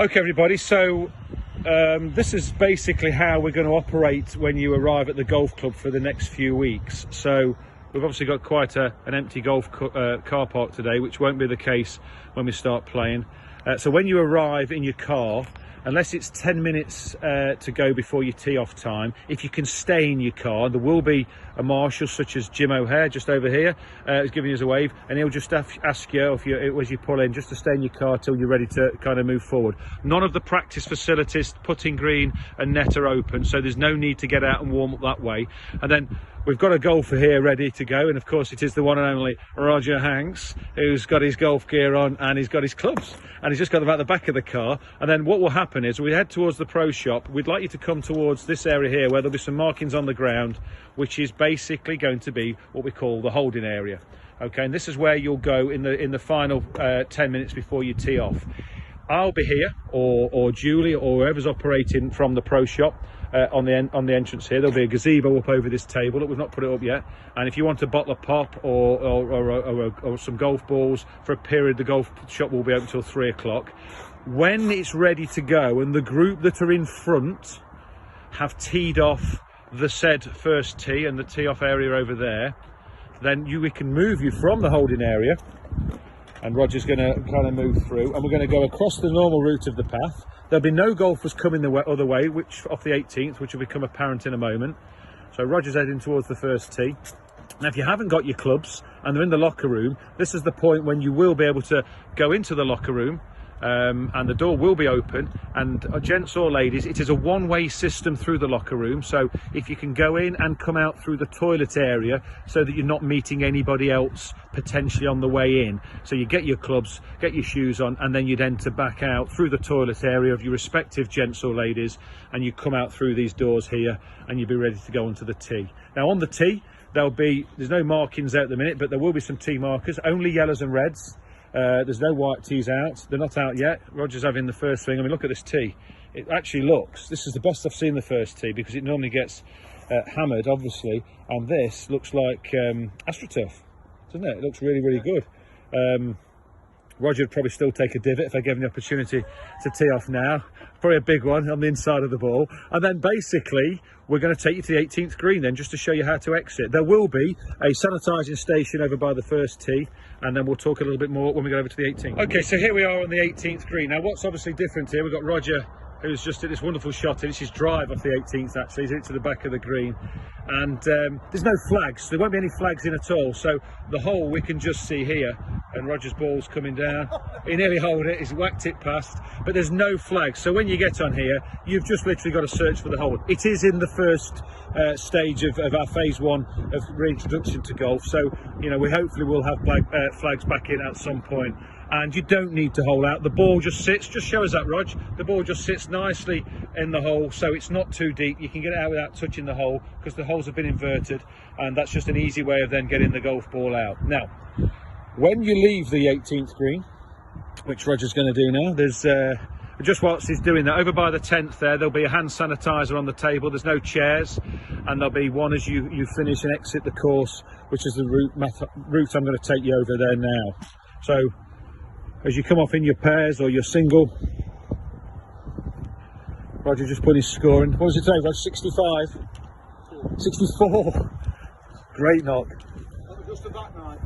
Okay everybody, so this is basically how we're going to operate when you arrive at the golf club for the next few weeks. So we've obviously got quite an empty golf car park today, which won't be the case when we start playing. So when you arrive in your car, unless it's 10 minutes to go before your tee off time, if you can stay in your car, there will be a marshal such as Jim O'Hare just over here is giving us a wave, and he'll just ask you if you, as you pull in, just to stay in your car till you're ready to kind of move forward. None of the practice facilities, putting green and net are open, so there's no need to get out and warm up that way. And then we've got a golfer here ready to go, and of course it is the one and only Roger Hanks, who's got his golf gear on and he's got his clubs, and he's just got them at the back of the car. And then what will happen is we head towards the pro shop. We'd like you to come towards this area here where there'll be some markings on the ground, which is basically going to be what we call the holding area. Okay, and this is where you'll go in the final 10 minutes before you tee off. I'll be here, or Julie, or whoever's operating from the pro shop on the entrance here. There'll be a gazebo up over this table. Look, we've not put it up yet. And if you want a bottle of pop or some golf balls for a period, the golf shop will be open till 3 o'clock. When it's ready to go and the group that are in front have teed off the said first tee and the tee off area over there, then we can move you from the holding area, and Roger's going to kind of move through, and we're going to go across the normal route of the path. There'll be no golfers coming the other way, which off the 18th, which will become apparent in a moment. So Roger's heading towards the first tee. Now if you haven't got your clubs and they're in the locker room, this is the point when you will be able to go into the locker room, and the door will be open, and gents or ladies, it is a one-way system through the locker room. So if you can go in and come out through the toilet area so that you're not meeting anybody else potentially on the way in, so you get your clubs, get your shoes on, and then you'd enter back out through the toilet area of your respective gents or ladies, and you come out through these doors here and you'll be ready to go onto the tee. Now on the tee there's no markings out at the minute, but there will be some tee markers, only yellows and reds. There's no white tees out. They're not out yet. Roger's having the first thing. I mean, look at this tee. It actually looks, this is the best I've seen the first tee, because it normally gets hammered, obviously, and this looks like AstroTurf, doesn't it? It looks really, really good. Roger would probably still take a divot if I gave him the opportunity to tee off now. Probably a big one on the inside of the ball. And then basically, we're going to take you to the 18th green then, just to show you how to exit. There will be a sanitising station over by the first tee, and then we'll talk a little bit more when we get over to the 18th. Okay, so here we are on the 18th green. Now what's obviously different here, we've got Roger, who's just at this wonderful shot. This is his drive off the 18th actually. He's hit to the back of the green, and there's no flags. There won't be any flags in at all, so the hole we can just see here, and Roger's ball's coming down. He nearly holed it, he's whacked it past, but there's no flags. So when you get on here, you've just literally got to search for the hole. It is in the first stage of our phase 1 of reintroduction to golf, so you know, we hopefully will have flags back in at some point. And you don't need to hole out. The ball just sits, just show us that, Rog. The ball just sits nicely in the hole, so it's not too deep. You can get it out without touching the hole, because the holes have been inverted, and that's just an easy way of then getting the golf ball out. Now, when you leave the 18th green, which Roger's going to do now, there's just whilst he's doing that, over by the 10th there'll be a hand sanitizer on the table. There's no chairs, and there'll be one as you finish and exit the course, which is the route I'm going to take you over there now. So as you come off in your pairs or your single, Roger just put his score in. What was it today, Roger? 65? 64. Great knock. That was just a back night.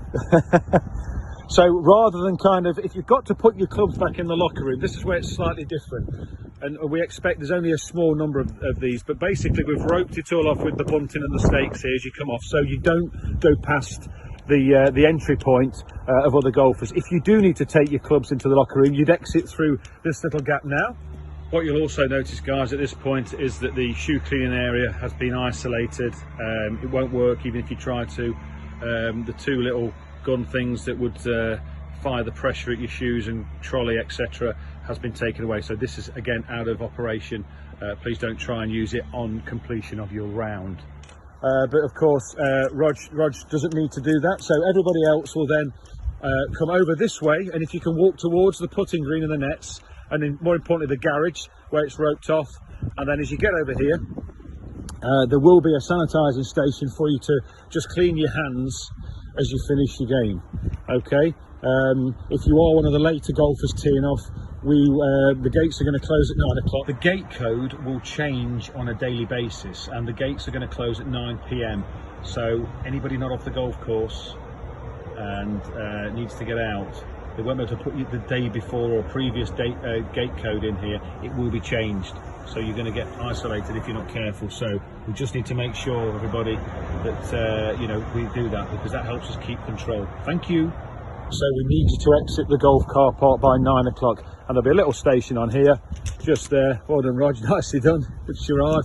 So rather than kind of, if you've got to put your clubs back in the locker room, this is where it's slightly different. And we expect there's only a small number of these, but basically we've roped it all off with the bunting and the stakes here as you come off, so you don't go past the entry point of other golfers. If you do need to take your clubs into the locker room, you'd exit through this little gap now. What you'll also notice, guys, at this point is that the shoe cleaning area has been isolated. It won't work even if you try to. The two little gun things that would fire the pressure at your shoes and trolley, etc., has been taken away. So this is again out of operation. Please don't try and use it on completion of your round. But of course, Rog doesn't need to do that, so everybody else will then come over this way, and if you can walk towards the putting green and the nets, and then more importantly the garage where it's roped off, and then as you get over here, there will be a sanitising station for you to just clean your hands as you finish your game. Okay, if you are one of the later golfers teeing off, the gates are going to close at 9 o'clock. The gate code will change on a daily basis, and the gates are going to close at 9 p.m. So anybody not off the golf course and needs to get out, they won't be able to put you the day before or previous date, gate code in here. It will be changed, so you're going to get isolated if you're not careful. So we just need to make sure, everybody, that you know, we do that, because that helps us keep control. Thank you. So we need you to exit the golf car park by 9 o'clock, and there'll be a little station on here just there. Well done, Rog, nicely done, good charade.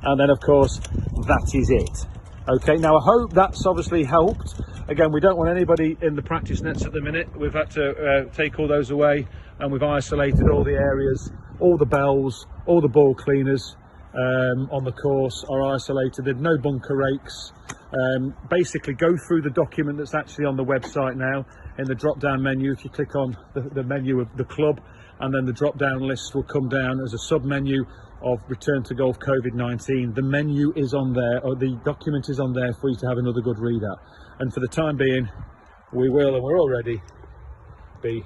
And then of course that is it. Okay, now I hope that's obviously helped. Again, we don't want anybody in the practice nets at the minute. We've had to take all those away, and we've isolated all the areas, all the bells, all the ball cleaners on the course are isolated. There's no bunker rakes. Basically go through the document that's actually on the website now. In the drop down menu, if you click on the menu of the club, and then the drop down list will come down as a sub menu of Return to Golf Covid-19. The menu is on there, or the document is on there for you to have another good read at. And for the time being, we will, and we're already, be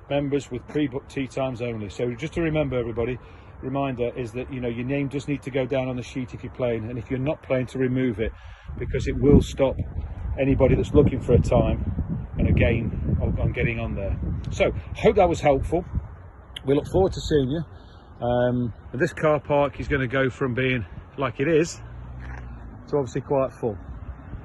members with pre-booked tee times only. So just to remember, everybody, reminder is that, you know, your name does need to go down on the sheet if you're playing, and if you're not playing, to remove it, because it will stop anybody that's looking for a time and a game on getting on there. So hope that was helpful. We look forward to seeing you. This car park is going to go from being like it is to obviously quite full,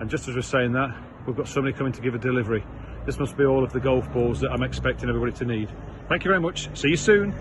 and just as we're saying that, we've got somebody coming to give a delivery. This must be all of the golf balls that I'm expecting everybody to need. Thank you very much, see you soon.